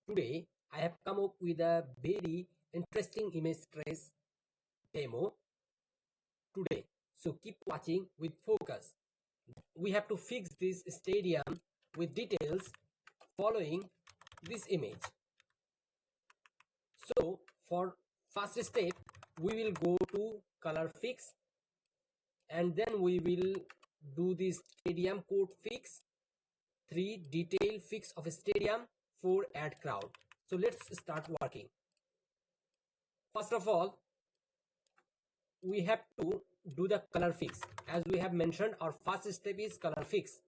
Today, I have come up with a very interesting image trace demo today. So keep watching with focus. We have to fix this stadium with details following this image. So for first step, we will go to color fix and then we will do the stadium code fix, 3 detail fix of a stadium, 4 add crowd. So let's start working. First of all, we have to do the color fix. As we have mentioned, our first step is color fix.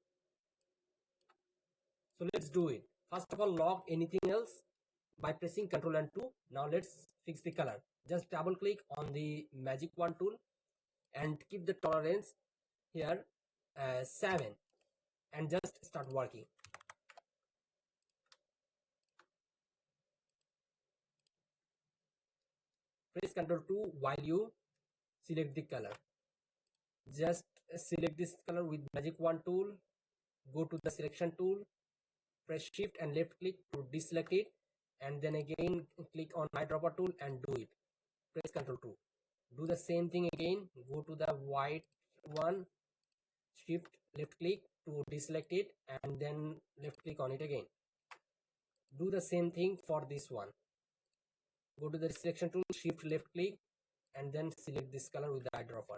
So let's do it. First of all, log anything else by pressing Ctrl and 2. Now let's fix the color. Just double click on the magic wand tool and keep the tolerance here 7 and just start working. Press Ctrl 2 while you select the color. Just select this color with magic wand tool. Go to the selection tool. Press shift and left click to deselect it, and then again click on eyedropper tool and do it. Press Ctrl 2. Do the same thing again. Go to the white one, shift left click to deselect it, and then left click on it again. Do the same thing for this one. Go to the selection tool, shift left click, and then select this color with the eyedropper.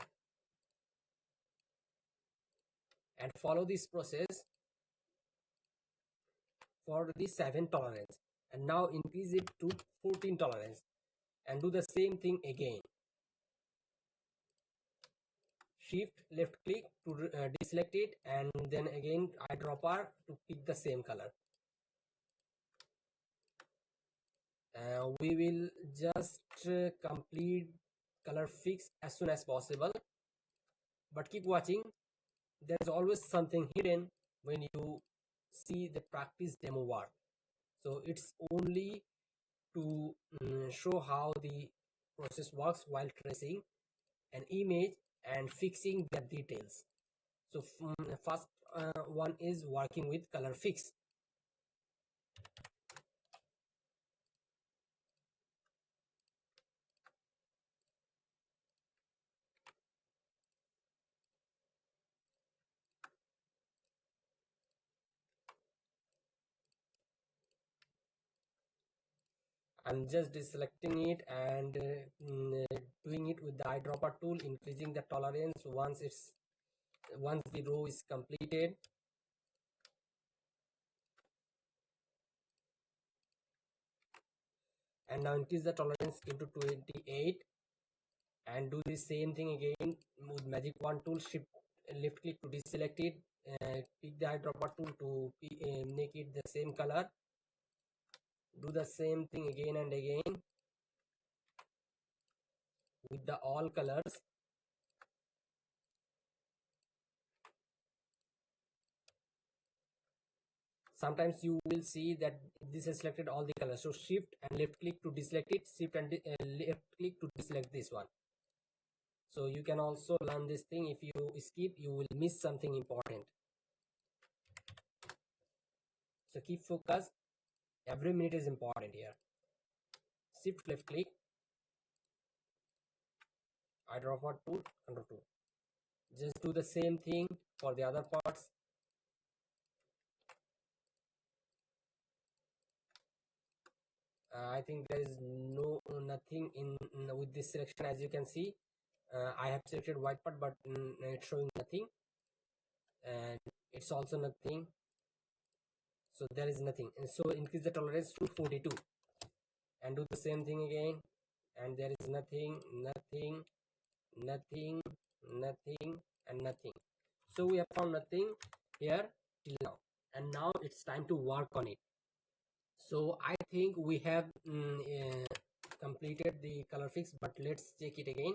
And follow this process for the 7 tolerance. And now increase it to 14 tolerance. And do the same thing again. Shift left click to deselect it, and then again eyedropper to pick the same color. We will just complete color fix as soon as possible, but keep watching. There's always something hidden when you see the practice demo work. So it's only to show how the process works while tracing an image and fixing the details. So first one is working with color fix. I'm just deselecting it and doing it with the eyedropper tool, increasing the tolerance once the row is completed. And now increase the tolerance into 28 and do the same thing again with magic wand tool, shift left click to deselect it, pick the eyedropper tool to make it the same color. Do the same thing again and again with the all colors. Sometimes you will see that this has selected all the colors, so shift and left click to deselect it, shift and left click to deselect this one. So you can also learn this thing. If you skip, you will miss something important. So keep focused. Every minute is important here. Shift left click, eyedropper tool, Ctrl 2. Just do the same thing for the other parts. I think there is nothing in with this selection. As you can see, I have selected white part, but it's showing nothing, and it's also nothing. So there is nothing, and so increase the tolerance to 42 and do the same thing again, and there is nothing, nothing, nothing, nothing, and nothing. So we have found nothing here till now, and now it's time to work on it. So I think we have completed the color fix, but let's check it again.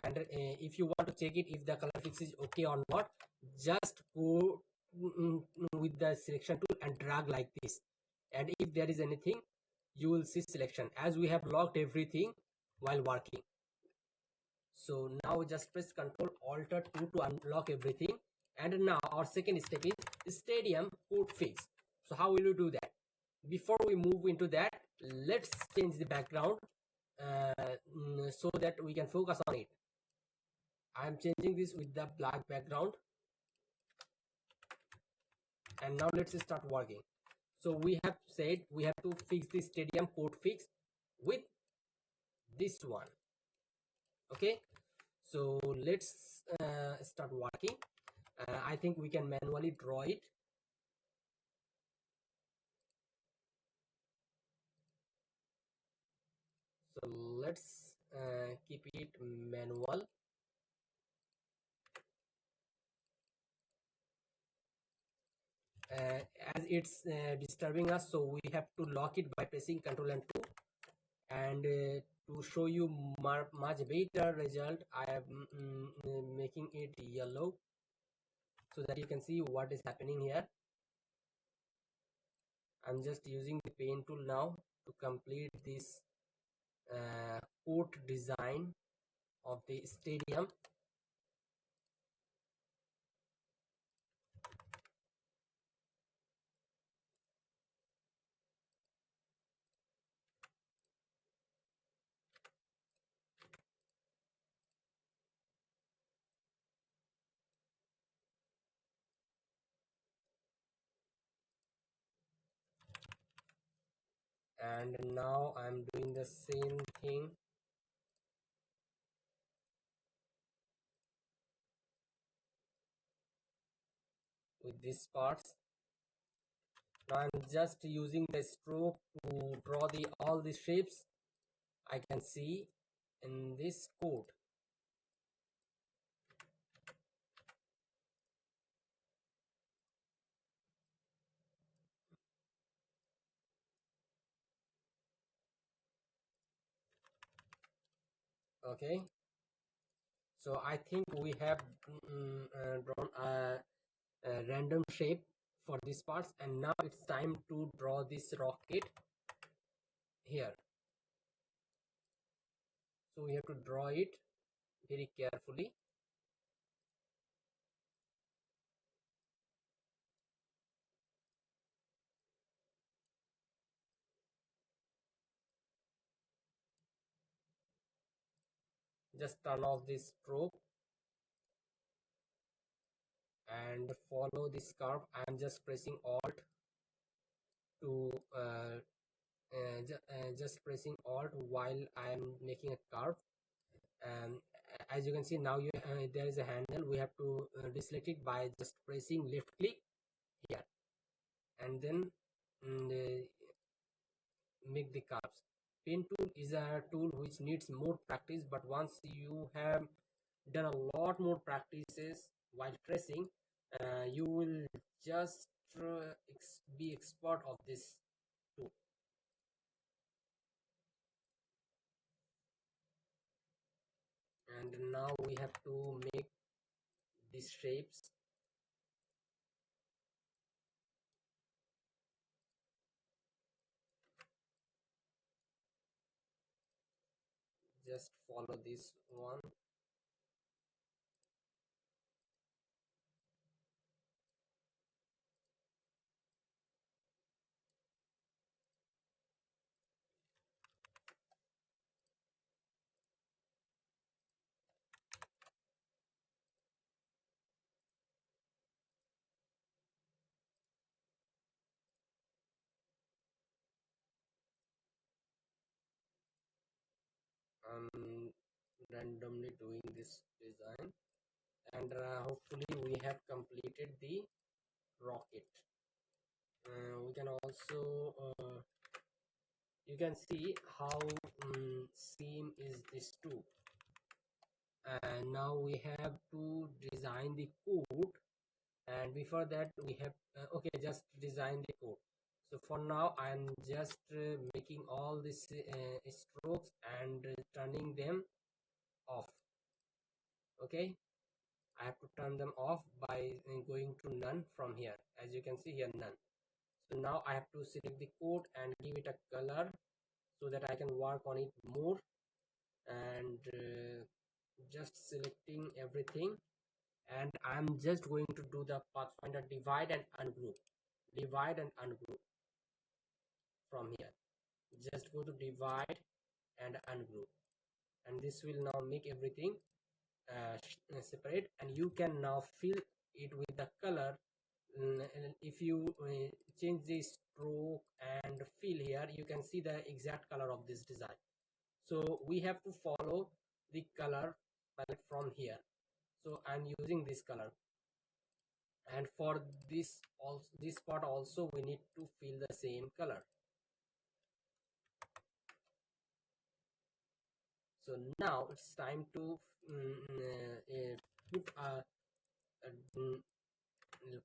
And if you want to check it if the color fix is okay or not, just go with the selection tool and drag like this, and if there is anything, you will see selection, as we have locked everything while working. So now just press Ctrl Alt 2 to unlock everything. And now our second step is stadium code fix. So how will you do that? before we move into that, let's change the background so that we can focus on it. I'm changing this with the black background, and now let's start working. So we have said we have to fix the stadium code fix with this one. Okay, so let's start working. I think we can manually draw it. So let's keep it manual. As it's disturbing us, so we have to lock it by pressing Ctrl and 2. And to show you much better result, I am making it yellow so that you can see what is happening here. I'm just using the pen tool now to complete this court design of the stadium. And now I'm doing the same thing with these parts. Now I'm just using the stroke to draw the all the shapes I can see in this code. Okay, so I think we have drawn a random shape for these parts, and now it's time to draw this rocket here. So we have to draw it very carefully. Just turn off this stroke and follow this curve. I'm just pressing Alt to just pressing Alt while I'm making a curve. And as you can see now, there is a handle. We have to deselect it by just pressing left click here, and then make the curves. Pen tool is a tool which needs more practice, but once you have done a lot more practices while tracing, you will just be expert of this tool. And now we have to make these shapes. Just follow this one. I'm randomly doing this design, and hopefully we have completed the rocket. We can also you can see how same is this too. And now we have to design the code, and before that we have okay, just design the code. So for now I'm just making all these strokes and turning them off. Okay, I have to turn them off by going to none from here. As you can see here, none. So now I have to select the code and give it a color so that I can work on it more. And just selecting everything, and I'm just going to do the pathfinder divide and ungroup, divide and ungroup. from here. Just go to divide and ungroup, and this will now make everything separate, and you can now fill it with the color. And if you change the stroke and fill here, you can see the exact color of this design. So we have to follow the color palette from here. So I'm using this color, and for this also, this part also we need to fill the same color. So now it's time to put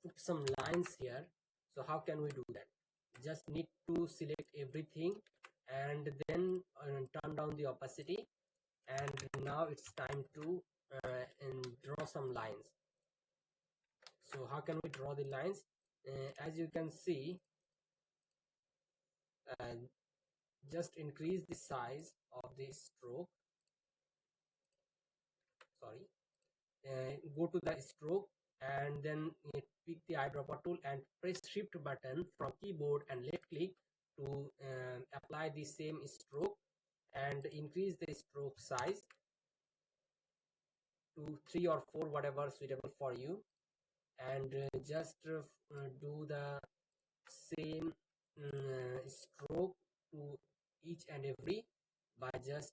put some lines here. So how can we do that? Just need to select everything and then turn down the opacity, and now it's time to and draw some lines. So how can we draw the lines? As you can see, uh, just increase the size of the stroke. Sorry, go to the stroke and then pick the eyedropper tool and press shift button from keyboard and left click to apply the same stroke, and increase the stroke size to 3 or 4, whatever suitable for you, and just do the same stroke to each and every by just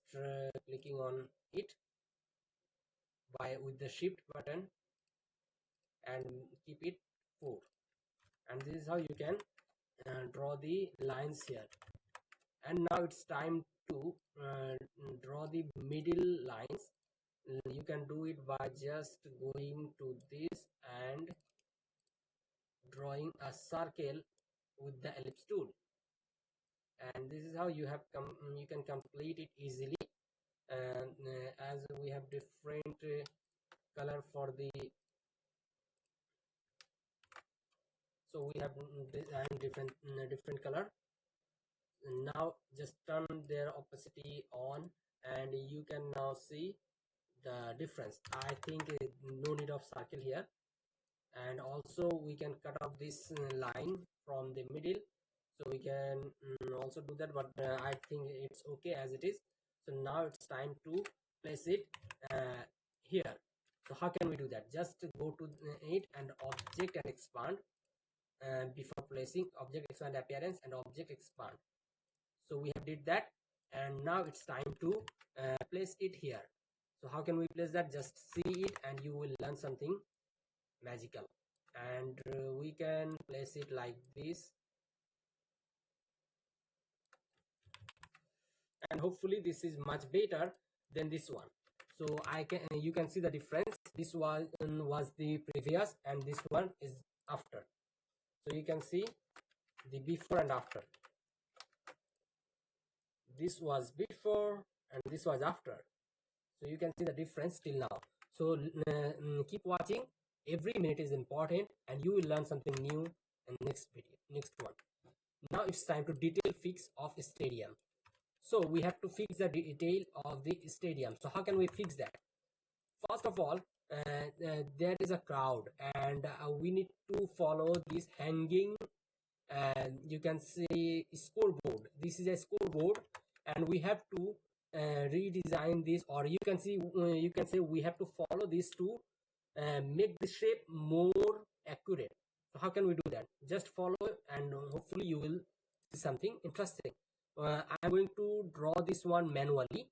clicking on it by with the shift button and keep it 4. And this is how you can draw the lines here. And now it's time to draw the middle lines. You can do it by just going to this and drawing a circle with the ellipse tool, and this is how you have you can complete it easily. And as we have different color for the, so we have design different color. Now just turn their opacity on, and you can now see the difference. I think no need of circle here, and also we can cut off this line from the middle, so we can also do that, but I think it's okay as it is. So now it's time to place it here. So how can we do that? Just go to it and object and expand, before placing object expand appearance and object expand. So we have did that, and now it's time to place it here. So how can we place that? Just see it and you will learn something magical. And we can place it like this, and hopefully this is much better than this one. So I can you can see the difference. This one was the previous and this one is after. So you can see the before and after. This was before and this was after. So you can see the difference till now. So keep watching. Every minute is important and you will learn something new in next video, next one. Now it's time to detail fix of stadium. So we have to fix the detail of the stadium. So how can we fix that? First of all, there is a crowd, and we need to follow this hanging, and you can see scoreboard. This is a scoreboard, and we have to redesign this, or you can see you can say we have to follow this to make the shape more accurate. So how can we do that? Just follow, and hopefully you will see something interesting. I'm going to draw this one manually,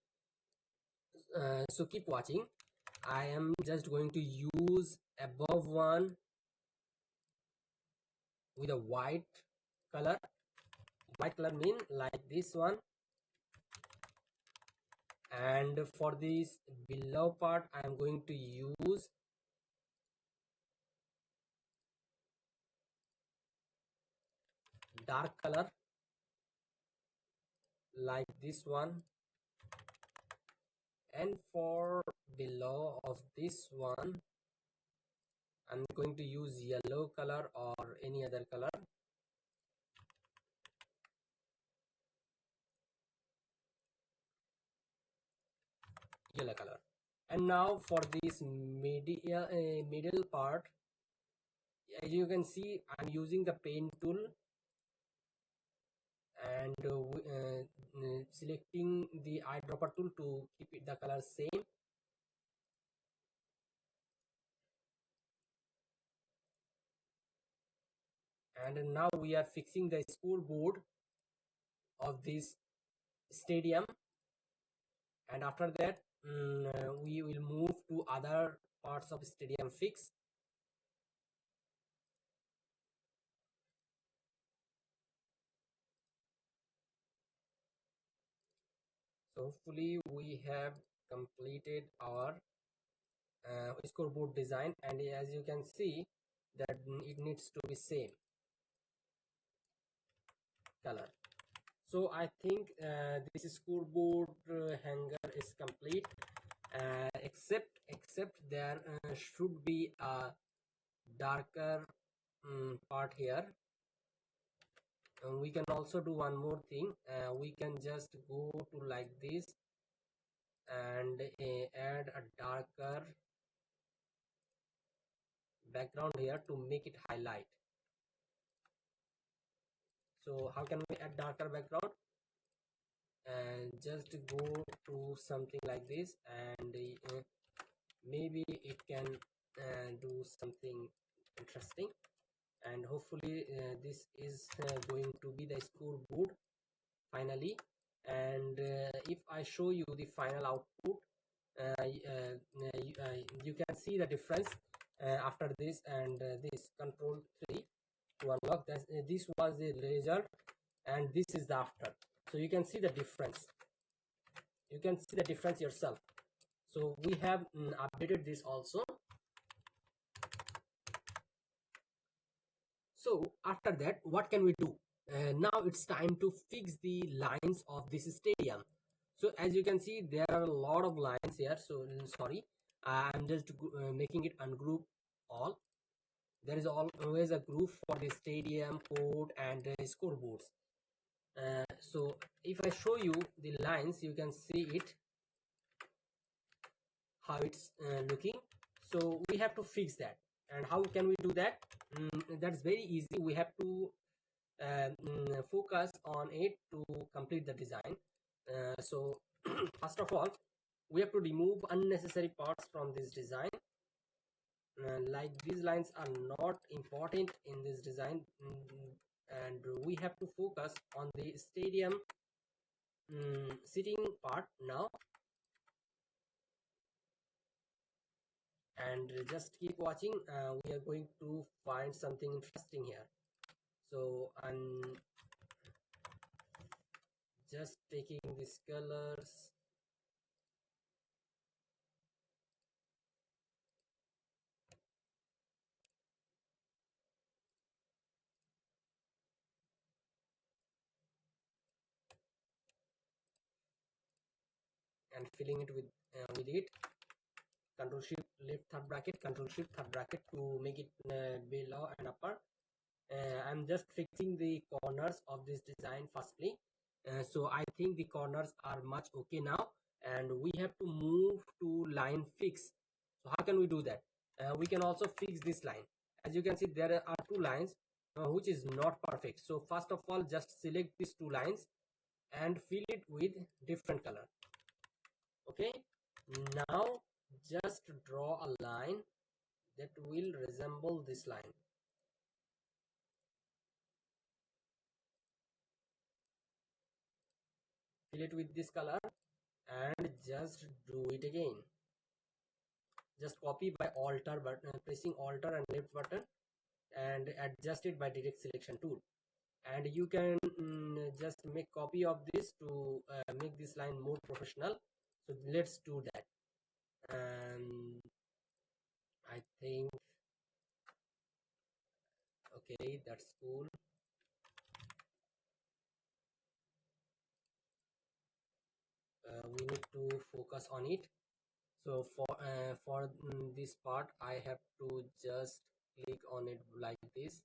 so keep watching. I am just going to use above one with a white color. White color mean like this one, and for this below part I am going to use dark color like this one, and for below of this one I'm going to use yellow color or any other color. Yellow color. And now for this middle part, as you can see I'm using the pen tool, and selecting the eyedropper tool to keep it the color same. And now we are fixing the scoreboard of this stadium, and after that we will move to other parts of stadium fix. So hopefully we have completed our scoreboard design, and as you can see that it needs to be same color. So I think this scoreboard hanger is complete, except there should be a darker part here. We can also do one more thing. We can just go to like this and add a darker background here to make it highlight. So how can we add darker background? And just go to something like this, and maybe it can do something interesting, and hopefully this is going to be the scoreboard finally. And if I show you the final output, you can see the difference after this and this. Control 3 to unlock that. This was the result and this is the after, so you can see the difference. You can see the difference yourself. So we have updated this also. So after that, what can we do? Now it's time to fix the lines of this stadium. So as you can see, there are a lot of lines here. So sorry, I'm just making it ungroup all. There is always a group for the stadium, court, and scoreboards. So if I show you the lines, you can see it how it's looking. So we have to fix that. And how can we do that? That's very easy. We have to focus on it to complete the design. So first of all, we have to remove unnecessary parts from this design. Like these lines are not important in this design, and we have to focus on the stadium sitting part now. And just keep watching. We are going to find something interesting here. So I'm just taking these colors and filling it with it. Control shift left third bracket, control shift third bracket to make it below and upper. I'm just fixing the corners of this design firstly. So I think the corners are much okay now, and we have to move to line fix. So how can we do that? We can also fix this line. As you can see, there are two lines which is not perfect. So first of all, just select these two lines and fill it with different color. Okay, now just draw a line that will resemble this line. Fill it with this color and just do it again. Just copy by alter button, pressing alter and left button, and adjust it by direct selection tool. And you can just make copy of this to make this line more professional. So let's do that. And I think okay, that's cool. We need to focus on it. So for this part, I have to just click on it like this,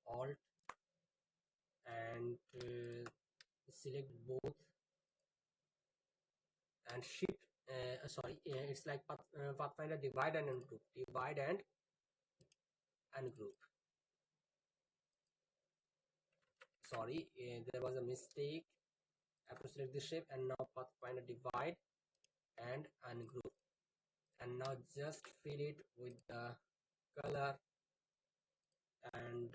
alt, and select both and shift. Sorry, it's like Pathfinder divide and ungroup, divide and ungroup. sorry, there was a mistake. I have to select the shape and now pathfinder divide and ungroup, and now just fill it with the color and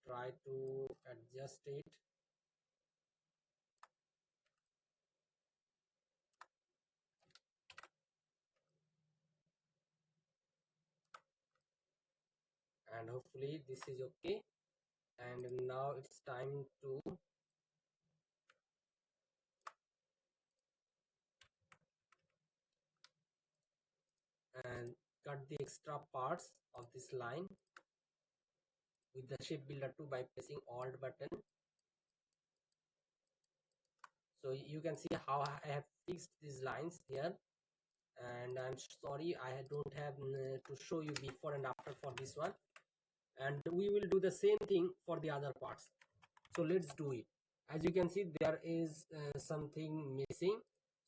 try to adjust it. And hopefully this is okay. And now it's time to cut the extra parts of this line with the shape builder 2 by pressing alt button. So you can see how I have fixed these lines here, and I'm sorry I don't have to show you before and after for this one, and we will do the same thing for the other parts. So let's do it. As you can see, there is something missing,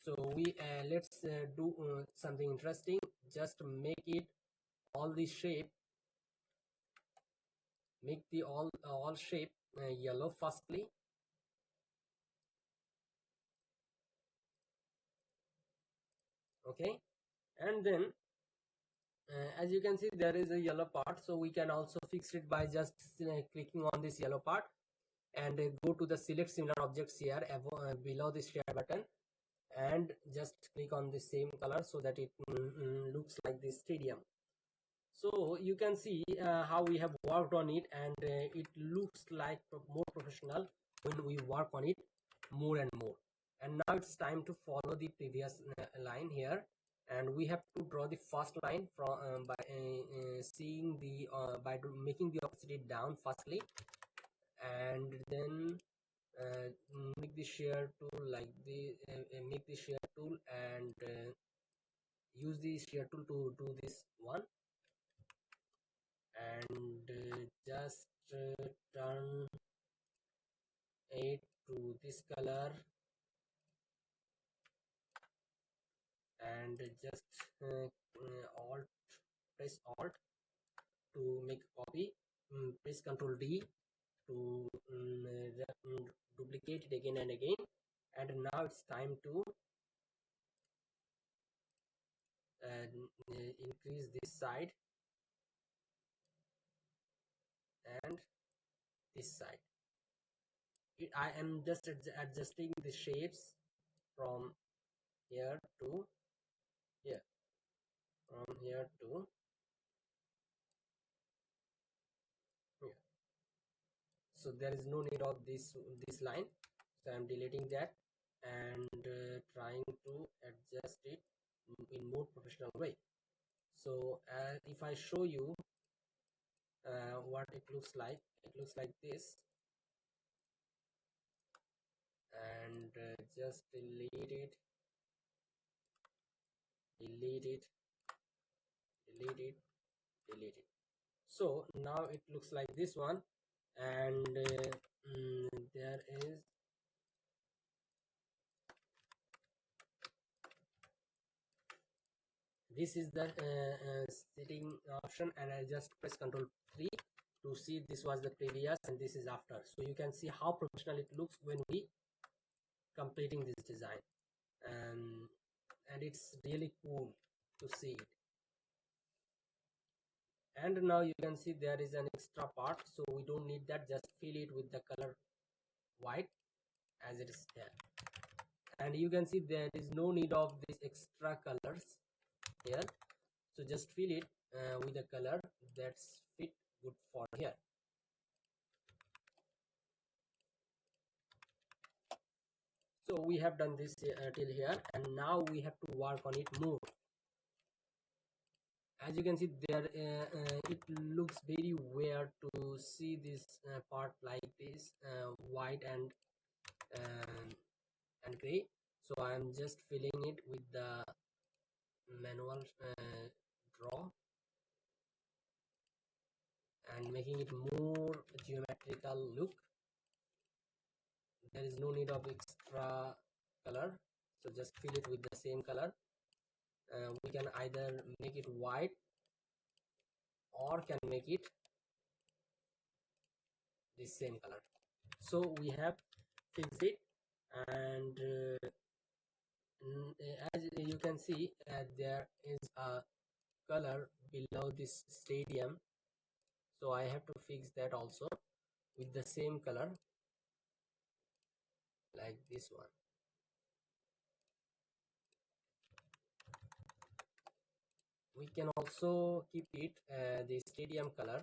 so we let's do something interesting. Just make it all the shape, make the all shape yellow firstly. Okay, and then as you can see, there is a yellow part, so we can also fix it by just clicking on this yellow part and go to the select similar objects here below this share button, and just click on the same color so that it looks like this stadium. So you can see how we have worked on it, and it looks like more professional when we work on it more and more. And now it's time to follow the previous line here, and we have to draw the first line from by seeing the making the opacity down firstly, and then make the share tool like the make the share tool and use the share tool to do this one, and just turn it to this color, and just alt press alt to make a copy, press Ctrl D to duplicate it again and again. And now it's time to increase this side and this side. I am just adjusting the shapes from here to here, from here to here. So there is no need of this line, so I'm deleting that and trying to adjust it in more professional way. So if I show you what it looks like this, and just delete it, delete it, delete it, delete it. So now it looks like this one, and there is this is the setting option, and I just press Ctrl 3 to see this was the previous and this is after. So you can see how professional it looks when we completing this design, and it's really cool to see it. And now you can see there is an extra part, so we don't need that. Just fill it with the color white as it is there, and you can see there is no need of these extra colors here. So just fill it with a color that's fit good for here. So we have done this till here, and now we have to work on it more. As you can see there, it looks very weird to see this part like this white and gray. So I'm just filling it with the manual draw and making it more geometrical look. There is no need of extra color, so just fill it with the same color. We can either make it white or can make it the same color. So we have fixed it, and as you can see, there is a color below this stadium, so I have to fix that also with the same color, like this one. We can also keep it the stadium color,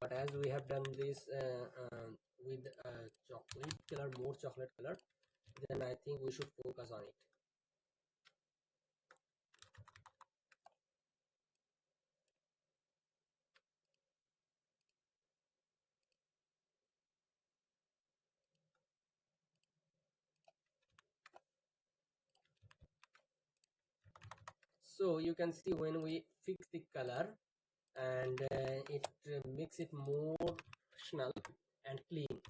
but as we have done this with chocolate color, more chocolate color, then I think we should focus on it. So you can see when we fix the color, and it makes it more professional and clean.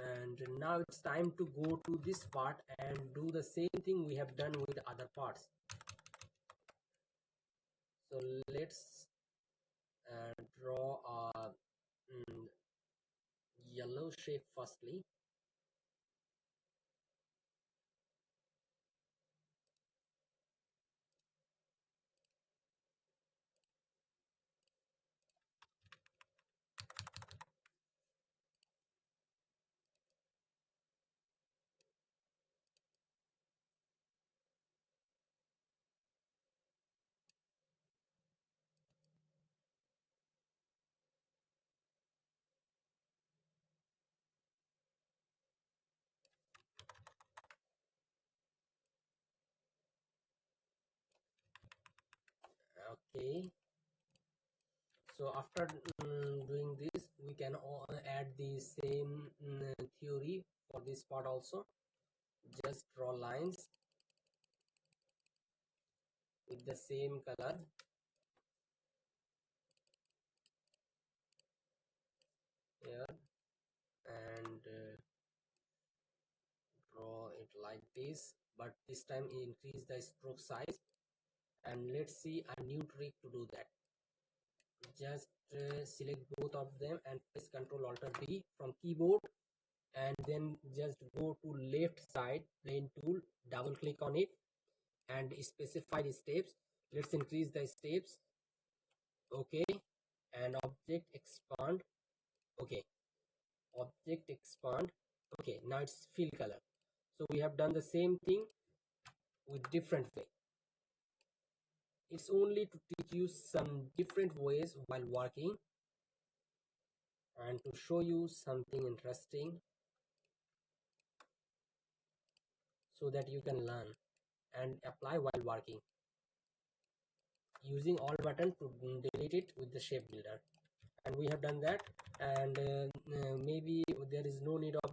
And now it's time to go to this part and do the same thing we have done with other parts. So let's draw a yellow shape firstly. Okay, so after doing this, we can add the same theory for this part also. Just draw lines with the same color here, and draw it like this, but this time increase the stroke size. And let's see a new trick to do that. Just select both of them and press Ctrl Alt B from keyboard, and then just go to left side plane tool, double click on it, and specify the steps. Let's increase the steps. Okay, and object expand. Okay, object expand. Okay, now it's fill color. So we have done the same thing with different way. It's only to teach you some different ways while working, and to show you something interesting so that you can learn and apply while working, using alt button to delete it with the shape builder. And we have done that, and maybe there is no need of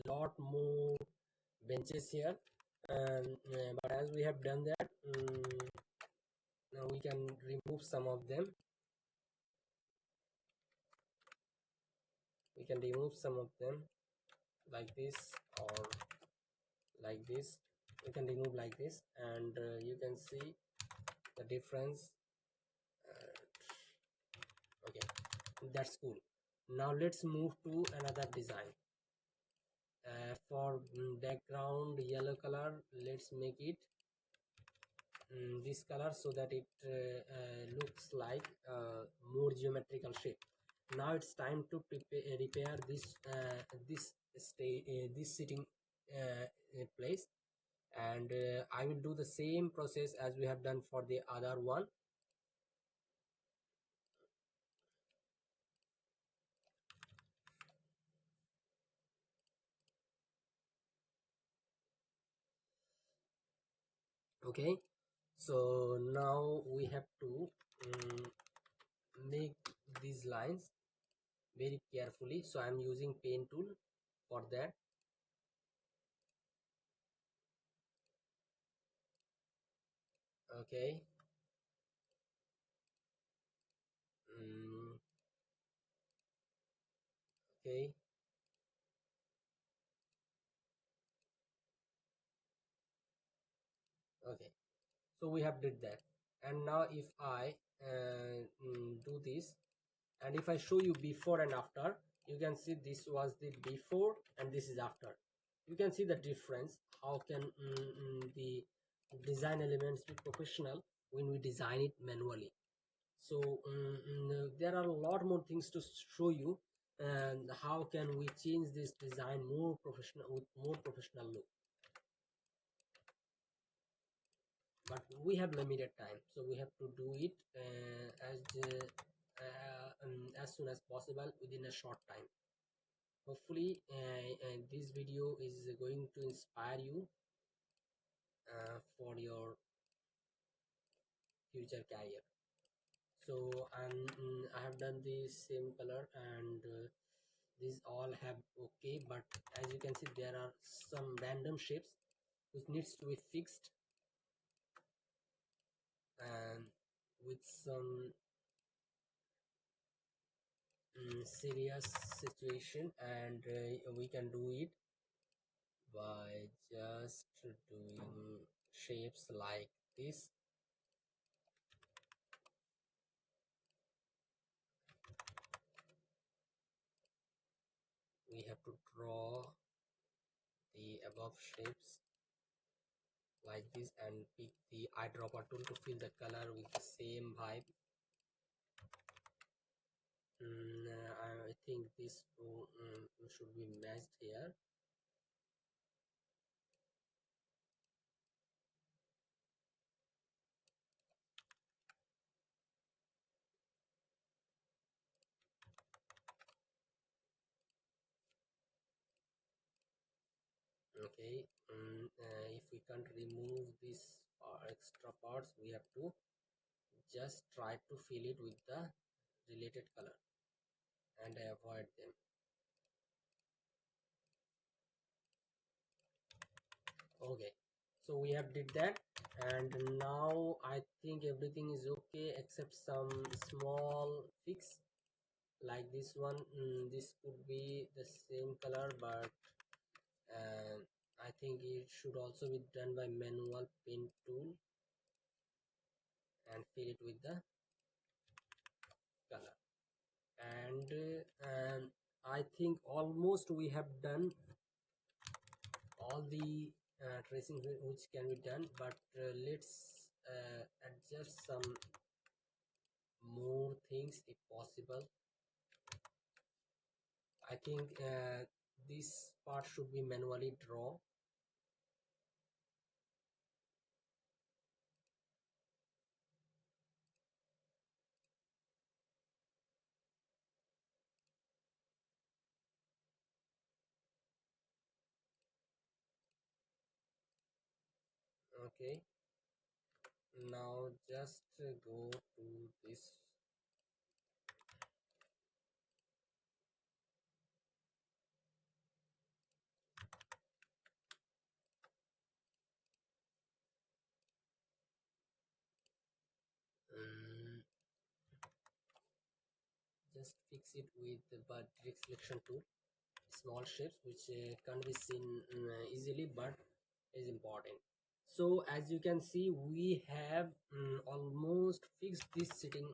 lot more benches here, but as we have done that, now we can remove some of them. We can remove some of them like this, or like this. We can remove like this, and you can see the difference. Okay, that's cool. Now let's move to another design. For background yellow color, let's make it this color so that it looks like more geometrical shape. Now it's time to repair this this sitting place, and I will do the same process as we have done for the other one. Okay, so now we have to make these lines very carefully, so I'm using pen tool for that. Okay, mm, okay, okay, so we have did that. And now if I do this And if I show you before and after, you can see this was the before and this is after. You can see the difference. How can the design elements be professional when we design it manually? So there are a lot more things to show you, and how can we change this design more professional, with more professional look. But we have limited time, so we have to do it as soon as possible within a short time. Hopefully this video is going to inspire you for your future career. So I have done the same color, and these all have okay, but as you can see there are some random shapes which needs to be fixed, and with some serious situation, and we can do it by just doing shapes like this. We have to draw the above shapes like this and pick the eyedropper tool to fill the color with the same vibe. I think this should be matched here. Okay, if we can't remove these extra parts, we have to just try to fill it with the related color and avoid them. Okay, so we have did that, and now I think everything is okay except some small fix like this one. This could be the same color, but uh, I think it should also be done by manual pen tool and fill it with the color. And I think almost we have done all the tracing which can be done, but let's adjust some more things if possible. I think this part should be manually drawn. Okay, now just go to this. um, just fix it with the direct selection tool. Small shapes which can't be seen easily, but is important. So as you can see, we have almost fixed this sitting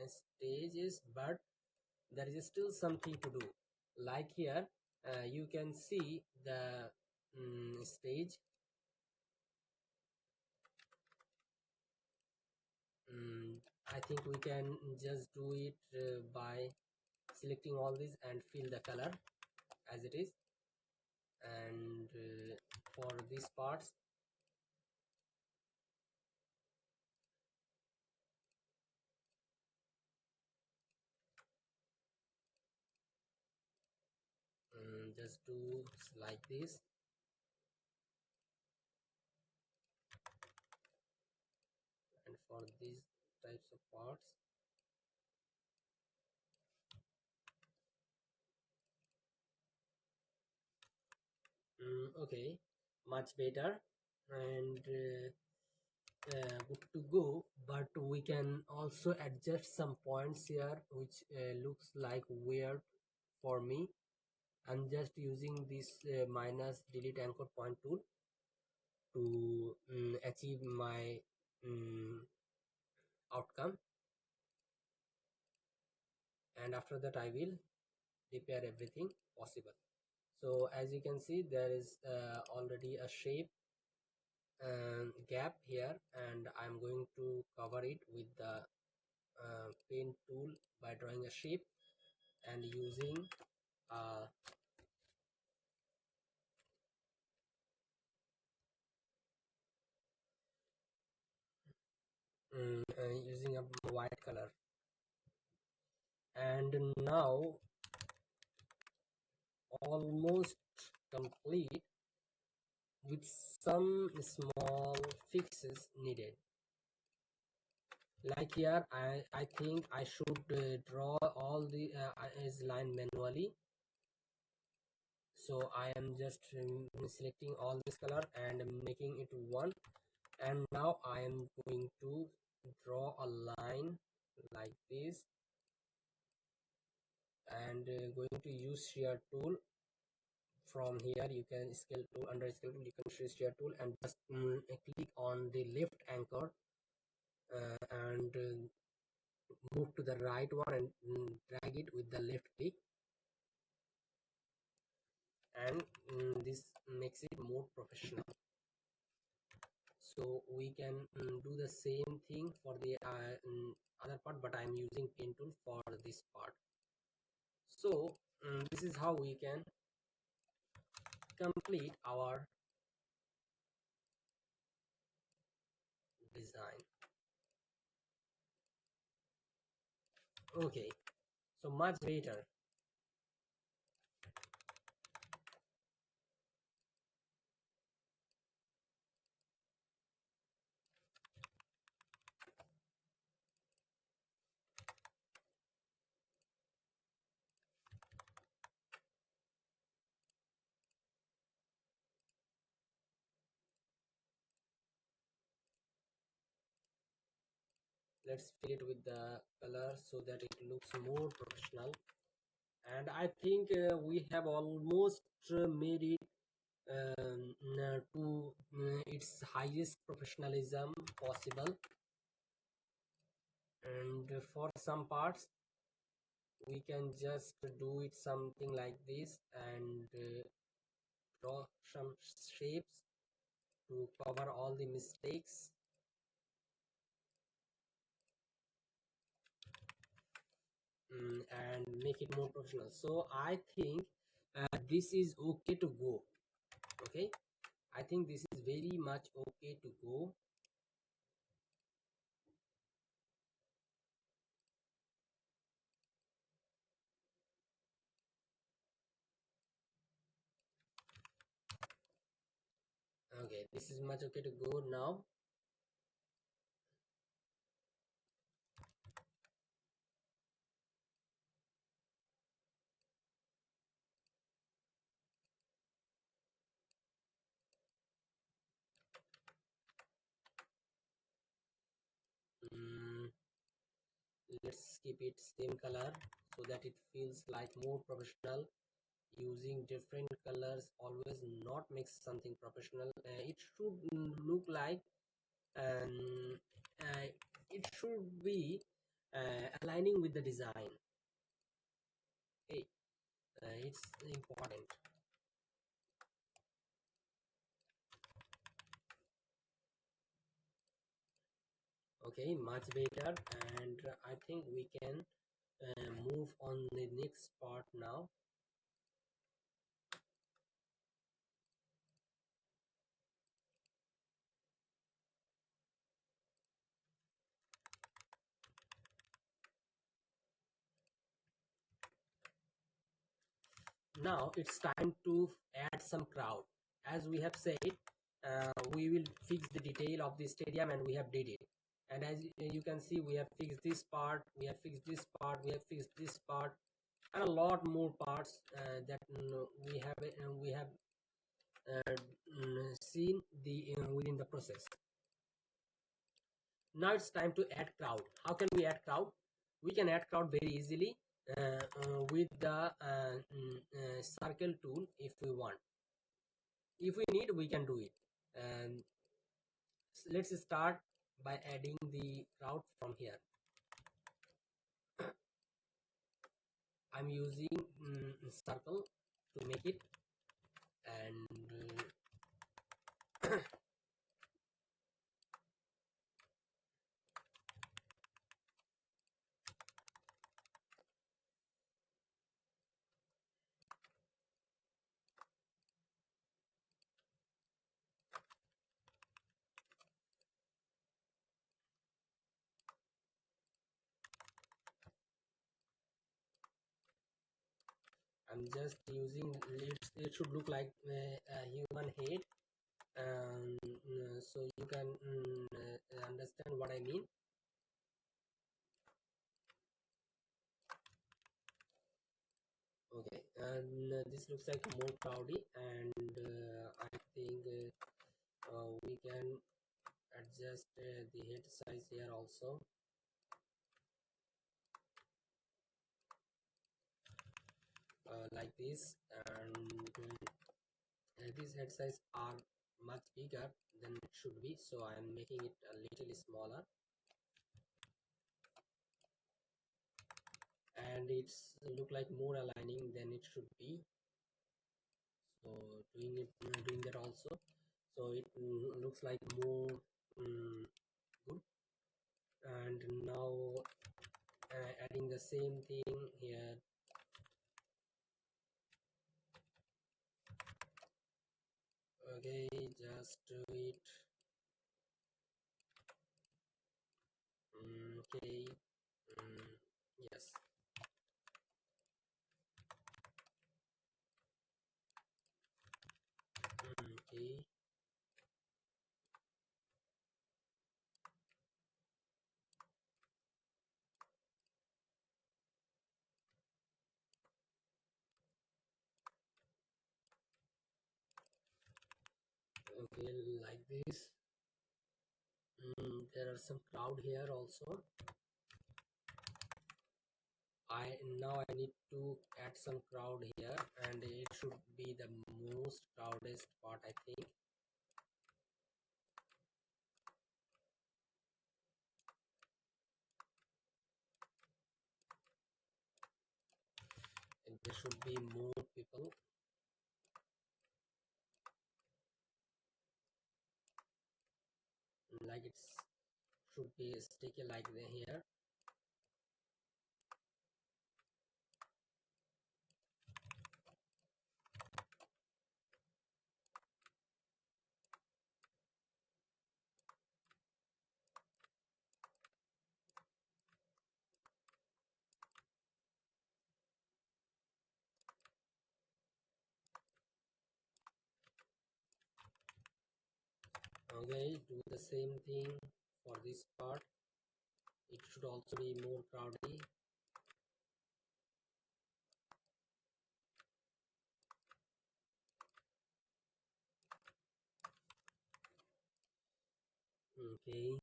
stages, but there is still something to do. Like here you can see the stage. I think we can just do it by selecting all these and fill the color as it is. And for these parts, just do like this. And for these types of parts, okay, much better, and good to go. But we can also adjust some points here which looks like weird for me. I'm just using this minus delete anchor point tool to achieve my um, outcome. and after that I will repair everything possible. So as you can see, there is already a shape gap here, and I'm going to cover it with the paint tool by drawing a shape and using uh, using a white color. And now almost complete, with some small fixes needed. Like here, I think I should draw all the is line manually. So I am just selecting all this color and making it one, and now I am going to draw a line like this, and going to use shear tool. From here you can scale tool, under scale tool you can choose shear tool, and just click on the left anchor and move to the right one and drag it with the left click, and this makes it more professional. So we can do the same thing for the other part, but I'm using pen tool for this part. So this is how we can complete our design. Okay, so much better. Let's fill it with the color so that it looks more professional. And I think we have almost made it to its highest professionalism possible. And for some parts we can just do it something like this, and draw some shapes to cover all the mistakes. And make it more professional. So I think this is okay to go. Okay, I think this is very much okay to go. Okay, this is much okay to go now. mm, let's keep it same color so that it feels like more professional. Using different colors always not makes something professional. It should look like, um, uh, it should be aligning with the design. Okay, it's important. Okay, much better. And I think we can move on the next part now. Now it's time to add some crowd. As we have said, we will fix the detail of the stadium, and we have did it. And as you can see, we have fixed this part, we have fixed this part, we have fixed this part, and a lot more parts that we have seen the within the process. Now it's time to add crowd. How can we add crowd? We can add crowd very easily with the circle tool if we want. If we need, we can do it. And let's start by adding the crowd from here. I'm using circle to make it, and I'm just using it should look like a human head, so you can understand what I mean. Okay, and this looks like more cloudy, and I think we can adjust the head size here also, like this. And these head size are much bigger than it should be, so I'm making it a little smaller, and it's look like more aligning than it should be. So doing that also, so it looks like more good. And now adding the same thing here. Okay, just do it. Okay. Yes. Okay. Okay, like this. There are some cloud here also. I need to add some crowd here, and it should be the most crowdest part, I think. And there should be more people, like it's should be sticky like here. Okay, do the same thing for this part. It should also be more crowdy. Okay.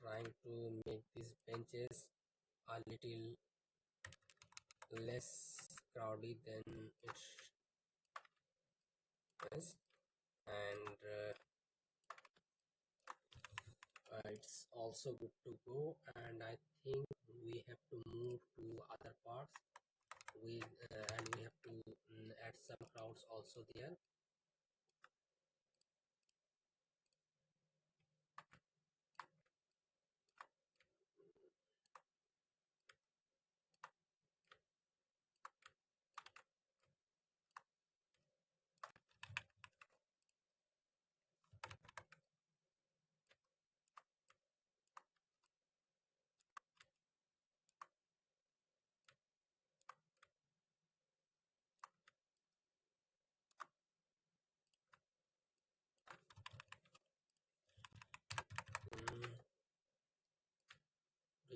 Trying to make these benches a little less crowded than it is, and it's also good to go. And I think we have to move to other parts with and we have to add some crowds also there.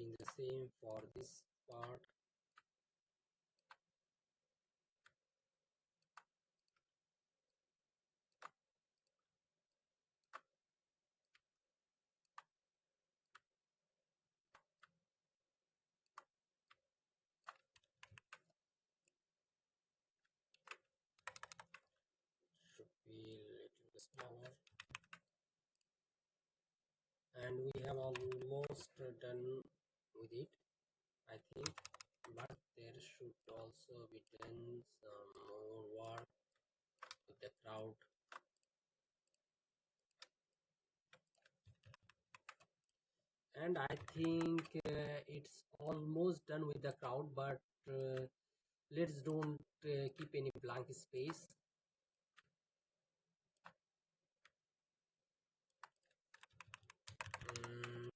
doing the same for this part. Should be a little bit smaller, and we have almost done with it, I think, but there should also be done some more work with the crowd. And I think it's almost done with the crowd, but let's don't keep any blank space. And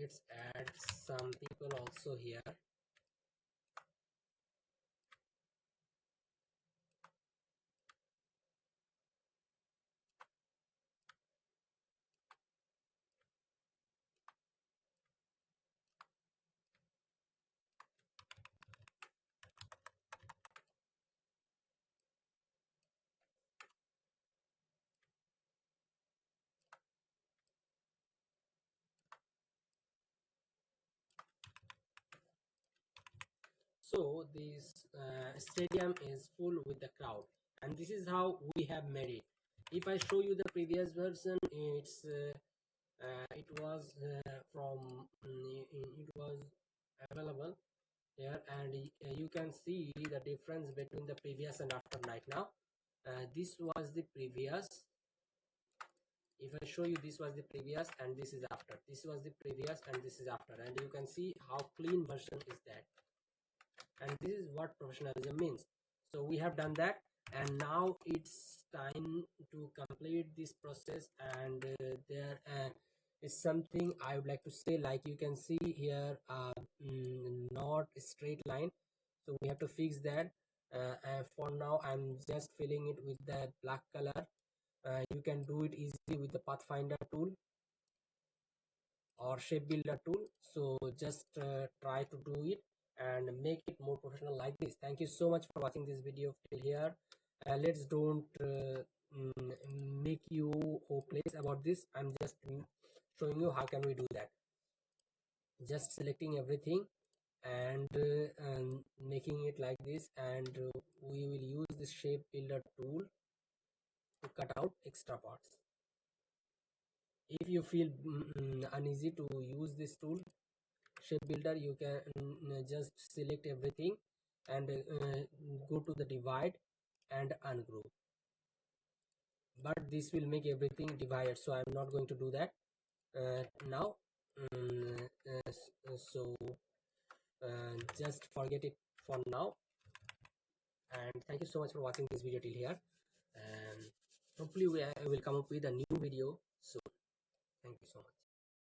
let's add some people also here. So this stadium is full with the crowd, and this is how we have made it. If I show you the previous version, it was it was available here, and you can see the difference between the previous and after right now. This was the previous. If I show you, this was the previous and this is after. This was the previous and this is after, and you can see how clean version is that. And this is what professionalism means. So we have done that, and now it's time to complete this process. And there is something I would like to say. Like you can see here, not a straight line, so we have to fix that. And for now I'm just filling it with the black color. You can do it easily with the pathfinder tool or shape builder tool. So just try to do it and make it more professional like this. Thank you so much for watching this video till here. Let's don't make you hopeless about this. I'm just showing you how can we do that. Just selecting everything and making it like this, and we will use the shape builder tool to cut out extra parts. If you feel uneasy to use this tool, shape builder, you can just select everything and go to the divide and ungroup, but this will make everything divided, so I'm not going to do that now. So just forget it for now, and thank you so much for watching this video till here, and hopefully we will come up with a new video soon. Thank you so much.